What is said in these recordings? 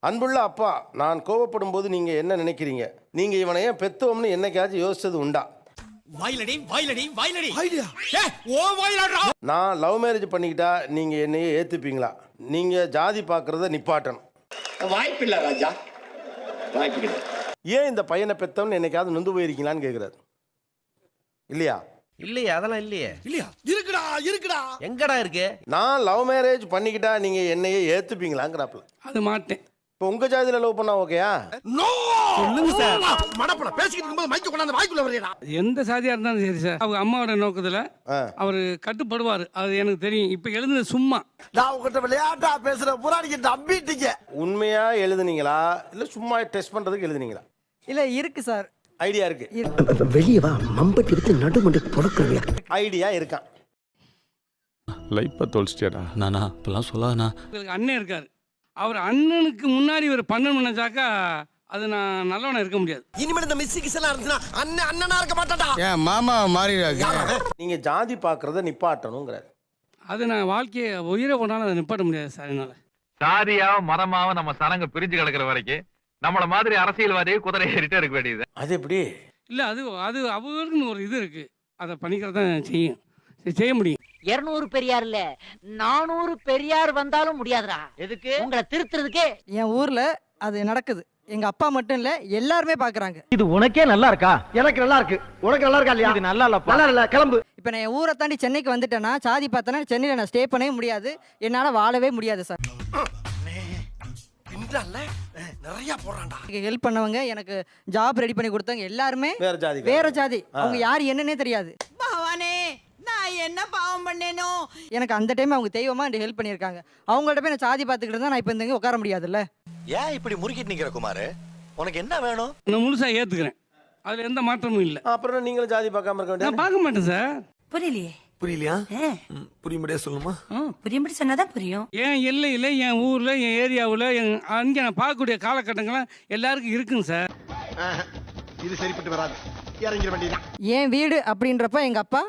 அன்புள்ள அப்பா, நான் கோபப்படும் போது நீங்க என்ன நினைக்கிறீங்க? நீங்க இவனை ஏன் பெத்தோம்னு என்னைக்காச்சும் யோசிச்சது உண்டா? நான் லவ் மேரேஜ் பண்ணிக்கிட்டா நீங்க என்னையே ஏத்துப்பீங்களா? நீங்க ஜாதி பார்க்கறத நிப்பாட்டணும். வாய்ப்பில்லை ராஜா, வாய்ப்பு. ஏன் இந்த பையனை பெத்தோம்னு என்னைக்காவது நொந்து போயிருக்கீங்களான்னு கேட்குறாரு. இல்லையா? இல்லையா, அதெல்லாம் இல்லையே. இல்லையா? இருக்குடா. எங்கடா இருக்கு? நான் லவ் மேரேஜ் பண்ணிக்கிட்டா நீங்க என்னையே ஏத்துப்பீங்களாங்கிறாப்புல. அது மாட்டேன். இப்போ உங்க ஜாதியில லவ் பண்ணா ஓகேயா? சொல்லுங்க சார். மடப்பட பேசிக்கிட்டு இருக்கும்போது மைக்க கொண்டாந்து வாய்க்குள்ள வரையடா. எந்த சாதியா இருந்தாலும் சரி சார், அவங்க அம்மாவோட நோக்கத்துல அவர் கட்டுப்படுவார். அது எனக்கு தெரியும். இப்ப எழுதுன சும்மா நான் உங்ககிட்ட விளையாட்டா பேசுற புறாடிக்கு நம்பிட்டீங்க. உண்மையா எழுதுனீங்களா இல்ல சும்மா டெஸ்ட் பண்றதுக்கு எழுதுனீங்களா? இல்ல இருக்கு சார், ஐடியா இருக்கு. வெளியே வா, மம்பட்டி எடுத்து நடுமண்டு பொறுக்கிறீங்க. ஐடியா இருக்கான். லைஃப்பை தொலைச்சிட்டியாடா. நானா இப்பெல்லாம் சொல்லாதண்ணா. உங்களுக்கு அண்ணன் இருக்காரு. அவர் அண்ணனுக்கு முன்னாடி ஒரு பண்ணணும் நினைச்சாக்கா அது நான் நல்லவனா இருக்க முடியாது. இனிமேல் இந்த மிஸ்ஸிக்ஸ் எல்லாம் இருந்துச்சுன்னா அண்ணனா இருக்க மாட்டாடா. ஏன் மாமா மாறிடாங்க. நீங்க ஜாதி பார்க்கறத நிப்பாட்டணுங்கிறார். அது நான் வாழ்க்கையை உயிரை போனாலும் அதை நிப்பாட்ட முடியாது சார் என்னால. சாதியாவும் மதமாவும் நம்ம சனங்க பிரிஞ்சு கிடக்குற வரைக்கும் நம்மள மாதிரி அரசியல்வாதியை குதிரை ஏறிட்டே இருக்க வேண்டியது. அது எப்படி? இல்ல அது அது அவங்களுக்குன்னு ஒரு இது இருக்கு. அதை பண்ணிக்கிறதான் செய்ய முடியும். 200 பெரியார் இல்ல 400 பெரியார் வந்தாலும் முடியாதுடா. எதுக்கு? உங்களை திருத்துறதுக்கே. என் ஊர்ல அது நடக்குது. எங்க அப்பா மட்டும் இல்ல, எல்லாருமே பாக்குறாங்க. இது உனக்கே நல்லா இருக்கா? எனக்கு நல்லா இருக்கு. உனக்கு நல்லா இருக்கா இல்லையா? இது நல்லா இல்லப்பா. நல்லா இல்ல, கிளம்பு. இப்ப நான் என் ஊரை தாண்டி சென்னைக்கு வந்துட்டேன்னா சாதி பார்த்தேன்னா சென்னையில நான் ஸ்டே பண்ணவே முடியாது. என்னால வாழவே முடியாது சார். நிறைய போறான்டா. ஹெல்ப் பண்ணவங்க, எனக்கு ஜாப் ரெடி பண்ணி கொடுத்தவங்க எல்லாருமே வேற ஜாதி. அவங்க யார் என்னன்னே தெரியாது. பகவானே, நான் என்ன பாவம் பண்ணேனோ? எனக்கு அந்த டைம் அவங்க தெய்வமா எனக்கு ஹெல்ப் பண்ணியிருக்காங்க. அவங்கள்ட்ட போய் நான் சாதி பார்த்துக்கிட்டு தான் நான் இப்போ இங்கே உட்கார முடியாதுல்ல. ஏன் இப்படி முறுக்கிட்டு நிக்கிற குமார்? உனக்கு என்ன வேணும்? நான் முழுசா ஏத்துக்கிறேன். அதுல எந்த மாற்றமும் இல்லை. அப்புறம் நீங்களும் ஜாதி பார்க்காம இருக்க வேண்டியது. நான் பார்க்க மாட்டேன் சார். புரியலையே. புரியலையா? புரியும்படியா சொல்லுமா? புரியும்படி சொன்னாதான் புரியும். என் எல்லையில், என் ஊரில், என் ஏரியாவில், அங்கே நான் பார்க்கக்கூடிய காலகட்டங்கள்லாம் எல்லாருக்கும் இருக்குங்க சார். இது சரிப்பட்டு வராது. இறங்கிட வேண்டியதான். என் வீடு அப்படின்றப்ப எங்கள் அப்பா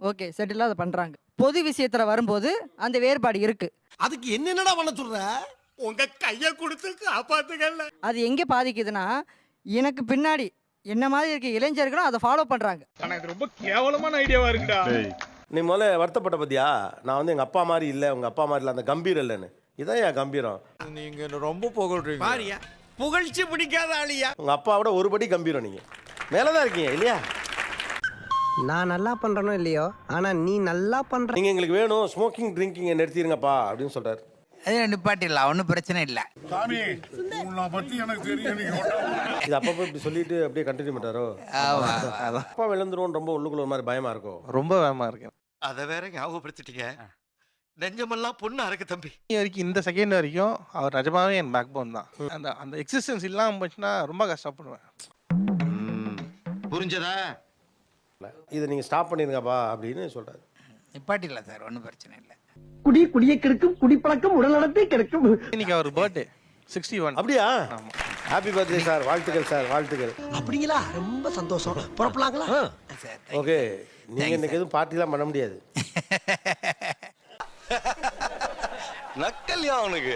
ஓகே செட்டில் அதை பண்ணுறாங்க. பொது விஷயத்தில் வரும்போது அந்த வேறுபாடு இருக்கு. அதுக்கு என்னடா பண்ண சொல்ற? உங்க கையை கொடுத்து காப்பாத்துக்கல. அது எங்கே பாதிக்குதுன்னா, எனக்கு பின்னாடி என்ன மாதிரி இருக்க இளைஞர்களும் அதை ஃபாலோ பண்ணுறாங்க. எனக்கு ரொம்ப கேவலமான ஐடியாவா இருக்குடா. நீ முதல்ல வருத்தப்பட்ட பத்தியா? நான் வந்து எங்க அப்பா மாதிரி இல்லை, உங்க அப்பா மாதிரி இல்லை, அந்த கம்பீரம் இல்லைன்னு. இதான் என் கம்பீரம். நீங்க ரொம்ப புகழ்றீங்க. பாரியா, புகழ்ச்சி பிடிக்காத ஆளியா? உங்க அப்பாவோட ஒரு படி கம்பீரம். நீங்க மேலதான் இருக்கீங்க இல்லையா? நான் நல்லா பண்ணுறனோ இல்லையோ, ஆனால் நீ நல்லா பண்ணுற. நீங்க எங்களுக்கு வேணும், ஸ்மோக்கிங் ட்ரிங்கிங் நிறுத்திடுங்கப்பா அப்படின்னு சொல்றாரு. நிப்பாட்டிடலாம், ஒன்றும் பிரச்சனை இல்லை. இது அப்பப்போ இப்படி சொல்லிட்டு அப்படியே கண்டினியூ பண்றாரோ? அப்பா விழுந்துரும் ரொம்ப உள்ளுக்குள்ள ஒரு மாதிரி பயமா இருக்கும். ரொம்ப பயமா இருக்கேன். அதை வேற ஞாபகப்படுத்திட்டீங்க. நெஞ்சமெல்லாம் பொண்ணு அறக்கு தம்பி. வரைக்கும் இந்த செகண்ட் வரைக்கும் அவர் நிஜமாவே என் பேக் போன் தான். அந்த அந்த எக்ஸிஸ்டன்ஸ் இல்லாமல் போச்சுன்னா ரொம்ப கஷ்டப்படுவேன். புரிஞ்சதா? இதை நீங்க ஸ்டாப் பண்ணிருங்கப்பா அப்படின்னு சொல்றாரு. நிப்பாட்டிடலாம் சார், ஒன்றும் பிரச்சனை இல்லை. குடியை கெடுக்கும், குடிப்பழக்கம் உடல் நடத்தை கெடுக்கும். இன்னைக்கு அவர் பர்த்டே 61. அப்படியா? ஹாப்பி பர்த்டே சார், வாழ்த்துக்கள் சார், வாழ்த்துக்கள். அப்படிங்களா? ரொம்ப சந்தோஷம். புறப்படலாங்களா? ஓகே, நீங்க இன்னைக்கு எதுவும் பார்ட்டிலாம் பண்ண முடியாது. நக்கல்யா அவனுக்கு.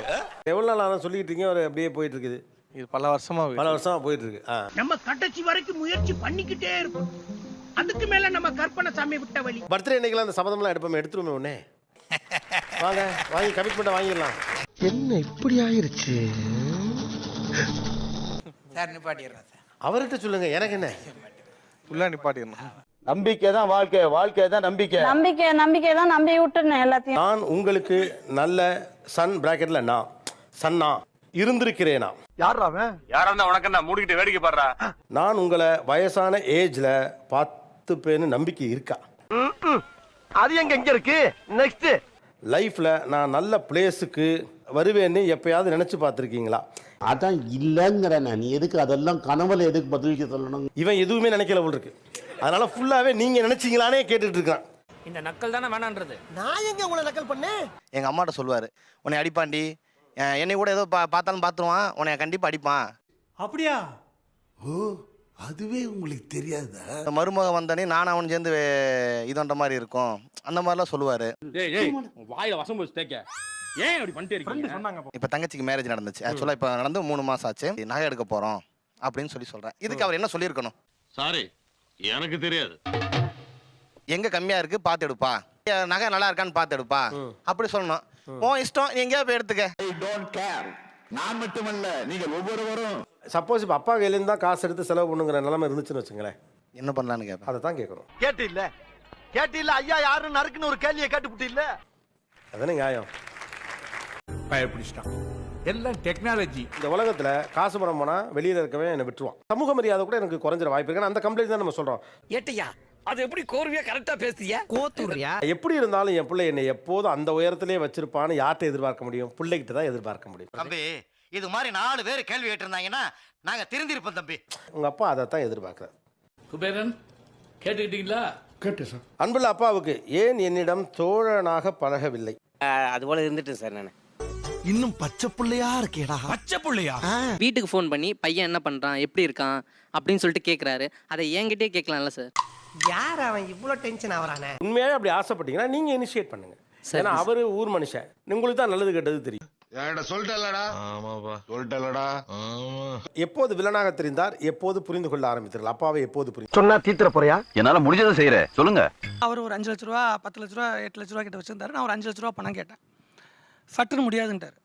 எவ்வளவு நாள் ஆனா சொல்லிட்டு இருக்கீங்க, ஒரு அப்படியே போயிட்டு இருக்குது. இது பல வருஷமா போயிட்டு இருக்கு. நம்ம கடைசி வரைக்கும் முயற்சி பண்ணிக்கிட்டே இருக்கும். அதுக்கு மேல நம்ம கற்பனை சாமி விட்ட வழி. பர்த்டே இன்னைக்கெல்லாம் அந்த சபதம்லாம் எடுப்போமே, எடுத்துருமே உடனே. வாங்க, வாங்கி கமிட்மெண்ட் வாங்கிடலாம். என்ன இப்படி ஆயிருச்சு? சார் நிப்பாட்டிடுறேன் சார். அவர்கிட்ட சொல்லுங்க, எனக்கு என்ன. ஃபுல்லா நிப்பாட்டிடணும். நம்பிக்கை தான் வாழ்க்கை, வாழ்க்கை தான் நம்பிக்கை. நம்பிக்கை தான் நம்பி விட்டுறேன் எல்லாத்தையும். நான் உங்களுக்கு நல்ல சன் பிராக்கெட்ல நான் சன்னா இருந்திருக்கிறேனா? யாரா அவன்? யாரா இருந்தா உனக்கு என்ன மூடிக்கிட்டு வேடிக்கை பாடுறா? நான் உங்களை வயசான ஏஜ்ல பார்த்துப்பேன்னு நம்பிக்கை இருக்கா? அது எங்க இருக்கு? நெக்ஸ்ட் லைஃப்ல நான் நல்ல பிளேஸுக்கு வருவேன்னு எப்பயாவது நினைச்சு பார்த்துருக்கீங்களா? அதான் இல்லைங்கிற. நான் எதுக்கு அதெல்லாம் கனவுல எதுக்கு பதிலுக்கு சொல்லணும்? இவன் எதுவுமே நினைக்கல போல் இருக்கு. அதனால ஃபுல்லாவே நீங்க நினைச்சீங்களானே கேட்டுட்டு இருக்கான். இந்த நக்கல் தானே வேணான்றது. நான் எங்க உங்களை நக்கல் பண்ணேன்? எங்கள் அம்மாட்ட சொல்லுவார், உன்னை அடிப்பாண்டி, என்னை கூட ஏதோ பார்த்தாலும் பார்த்துருவான், உன்னை கண்டிப்பாக அடிப்பான். அப்படியா? ஓ, அதுவே உங்களுக்கு தெரியாதா? மருமக வந்தனே நான் அவன் சேர்ந்து இதன்ற மாதிரி இருக்கும், அந்த மாதிரிலாம் சொல்லுவார். வாயில வசம் போச்சு தேக்க. ஏன் அப்படி பண்ணிட்டே இருக்கீங்க? இப்போ தங்கச்சிக்கு மேரேஜ் நடந்துச்சு. ஆக்சுவலாக இப்போ நடந்து 3 மாசம் ஆச்சு. நகை எடுக்க போகிறோம் அப்படின்னு சொல்கிறேன். இதுக்கு அவர் என்ன சொல்லியிருக்கணும்? சாரி, எனக்கு தெரியாது. எங்கே கம்மியாக இருக்குது பார்த்து எடுப்பா, நகை நல்லா இருக்கான்னு பார்த்து எடுப்பா அப்படி சொல்லணும். ஓ இஷ்டம், நீ எங்கேயா போய் எடுத்துக்க. நான் மட்டுமல்ல, நீங்கள் ஒவ்வொருவரும். சப்போஸ் இப்போ அப்பா கையிலேருந்து தான் காசு எடுத்து செலவு பண்ணுங்கிற நிலைமை இருந்துச்சுன்னு வச்சுங்களேன், என்ன பண்ணலான்னு கேட்பேன். அதை தான் கேட்கணும். கேட்டு இல்ல ஐயா யாரு நறுக்குன்னு ஒரு கேள்வியை கேட்டுப்புட்டு இல்ல. அதானே நியாயம். பயப்பிடிச்சிட்டான். எல்லாம் டெக்னாலஜி. இந்த உலகத்தில் காசு பணம் போனால் வெளியில் இருக்கவே என்னை விட்டுருவான். சமூக மரியாதை கூட எனக்கு குறைஞ்சிட வாய்ப்பு இருக்கு. அந்த கம்ப்ளைண்ட் தான் நம்ம சொல்கிறோம். ஏட்டையா அது எப்படி கோர்வையா கரெக்டா பேசுறியா? கோத்துறியா? எப்படி இருந்தாலும் என் பிள்ளை என்னை எப்போதும் அந்த உயரத்திலே வச்சிருப்பான்னு யார்கிட்ட எதிர்பார்க்க முடியும்? பிள்ளைகிட்ட தான் எதிர்பார்க்க முடியும். தம்பி, இது மாதிரி 4 பேர் கேள்வி கேட்டிருந்தாங்கன்னா நாங்க திருந்திருப்போம் தம்பி. உங்கள் அப்பா அதை தான் எதிர்பார்க்குறாரு. குபேரன் கேட்டுக்கிட்டீங்களா? கேட்டேன் சார். அன்புள்ள அப்பாவுக்கு ஏன் என்னிடம் தோழனாக பழகவில்லை? அது போல இருந்துட்டு சார் நான். இன்னும் பச்சை புள்ளையா இருக்கேடா. பச்சை புள்ளையா? வீட்டுக்கு ஃபோன் பண்ணி பையன் என்ன பண்றான், எப்படி இருக்கான் அப்படின்னு சொல்லிட்டு கேட்குறாரு. அதை என்கிட்டே கேட்கலாம்ல சார். யார் அவன் இவ்ளோ டென்ஷன் ஆவறானே? உண்மையாவே அப்படி ஆசைப்பட்டீங்கன்னா நீங்கள் இனிஷியேட் பண்ணுங்க. ஏன்னா அவர் ஊர் மனுஷன், உங்களுக்கு தான் நல்லது கெட்டது தெரியும். சொல்லிட்டலடா. ஆமாப்பா, சொல்லிட்டலடா. எப்போது வில்லனாக தெரிந்தார், எப்போது புரிந்து கொள்ள ஆரம்பித்தீர்கள்? அப்பாவை எப்போது புரிந்து சொன்னா தீத்துற போறியா? என்னால முடிஞ்சதை செய்யறேன், சொல்லுங்க. அவர் ஒரு 5 லட்ச ரூபா 10 லட்ச ரூபா 8 லட்ச ரூபா கிட்ட வச்சிருந்தாரு. நான் ஒரு 5 லட்ச ரூபா பணம் கேட்டேன். சட்டுன்னு முடியாதுன்ட்டார்.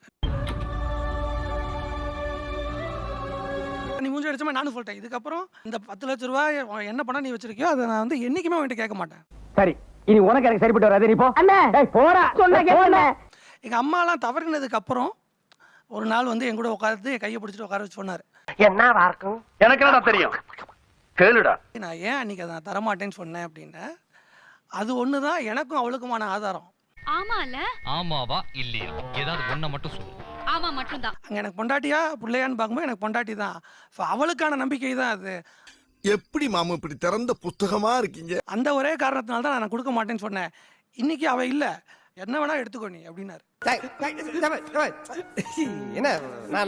நீ மூஞ்சி அடிச்ச மாதிரி நானும் சொல்லிட்டேன். இதுக்கப்புறம் இந்த 10 லட்ச ரூபா என்ன பண்ணா நீ வச்சிருக்கியோ அதை நான் வந்து என்னைக்குமே அவன்கிட்ட கேட்க மாட்டேன். சரி, இனி உனக்கு எனக்கு சரிப்பட்டு வராது. நீ போ. அண்ணே போடா. சொன்னா எங்க அம்மாலாம் தவறினதுக்கு அப்புறம் ஒரு நாள் வந்து என் கூட உட்கார்ந்து என் கையை பிடிச்சிட்டு உட்கார வச்சு சொன்னாரு. என்ன வார்க்கும்? எனக்கு என்னடா தெரியும், கேளுடா. நான் ஏன் அன்னைக்கு அதை நான் தரமாட்டேன்னு சொன்னேன் அப்படின்னு. அது ஒண்ணுதான் எனக்கும் அவளுக்குமான ஆதாரம். ஆமால? ஆமாவா இல்லையா? ஏதாவது ஒண்ண மட்டும் சொல்லு. ஆமா மட்டும்தான். அங்க எனக்கு பொண்டாட்டியா பிள்ளையான்னு பார்க்கும்போது எனக்கு பொண்டாட்டி தான். அவளுக்கான நம்பிக்கை தான் அது. எப்படி மாமா இப்படி திறந்த புத்தகமா இருக்கீங்க? அந்த ஒரே காரணத்தினால தான் நான் கொடுக்க மாட்டேன்னு சொன்னேன். இன்னைக்கு அவ இல்ல, என்ன வேணா எடுத்துக்கோ நீ அப்படின்னாரு. என்ன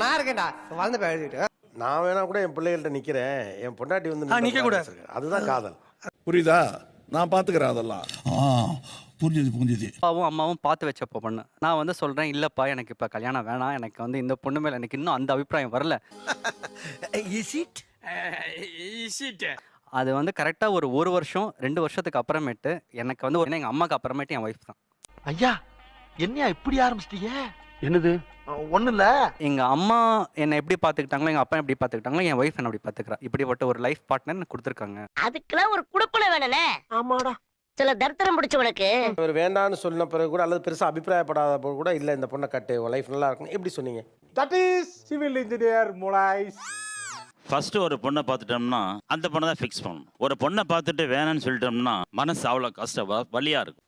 நான் இருக்கேன்டா வளர்ந்து போயிட்டு. நான் வேணா கூட என் பிள்ளைகள்கிட்ட நிற்கிறேன், என் பொண்டாட்டி வந்து நிக்க கூடாது. அதுதான் காதல். புரியுதா? நான் பாத்துக்கிறேன் அதெல்லாம். புரிஞ்சது. அப்பாவும் அம்மாவும் பார்த்து வச்சப்போ பொண்ணு. நான் வந்து சொல்றேன், இல்லப்பா எனக்கு இப்ப கல்யாணம் வேணாம், எனக்கு வந்து இந்த பொண்ணு மேல எனக்கு இன்னும் அந்த அபிப்பிராயம் வரல. அது வந்து கரெக்டா ஒரு வருஷம் 2 வருஷத்துக்கு அப்புறமேட்டு எனக்கு வந்து எங்க அம்மாக்கு அப்புறமேட்டு என் ஒய்ஃப் தான். ஐயா என்னையா இப்படி ஆரம்பிச்சிட்டீங்க? என்னது? ஒண்ணு இல்ல. எங்க அம்மா என்னை எப்படி பாத்துக்கிட்டாங்களோ, எங்க அப்பா எப்படி பாத்துக்கிட்டாங்களோ, என் ஒய்ஃப் என்ன அப்படி பாத்துக்கிறா. இப்படிப்பட்ட ஒரு லைஃப் பார்ட்னர் எனக்கு கொடுத்துருக்காங்க. அதுக்கெல்லாம் ஒரு குடுப்பன வேணனே. ஆமாடா. சில தர்த்தரம் பிடிச்சவனுக்கு அவர் வேண்டான்னு சொன்ன பிறகு கூட, அல்லது பெருசாக அபிப்பிராயப்படாத போது கூட, இல்லை இந்த பொண்ணை கட்டு, லைஃப் நல்லா இருக்கும் எப்படி சொன்னீங்க? தட் இஸ் சிவில் இன்ஜினியர் முலாய்ஸ். ஃபர்ஸ்ட் ஒரு பொண்ணை பார்த்துட்டோம்னா அந்த பொண்ணை தான் ஃபிக்ஸ் பண்ணணும். ஒரு பொண்ணை பார்த்துட்டு வேணான்னு சொல்லிட்டோம்னா மனசு அவ்வளோ கஷ்டமா வலியா இருக்கும்.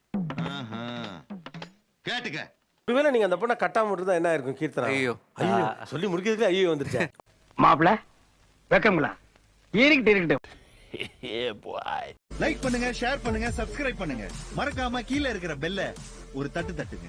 கேட்டுக்க. ஒருவேளை நீங்கள் அந்த பொண்ணை கட்டாம விட்டுருந்தா என்ன இருக்கும் கீர்த்தனா? ஐயோ. ஐயோ சொல்லி முடிக்கிறதுக்கு ஐயோ வந்துருச்சேன். மாப்ள வெக்கங்களா இருக்கட்டும். லைக் பண்ணுங்க, ஷேர் பண்ணுங்க, சப்ஸ்கிரைப் பண்ணுங்க. மறக்காம கீழே இருக்கிற பெல்ல ஒரு தட்டு தட்டுங்க.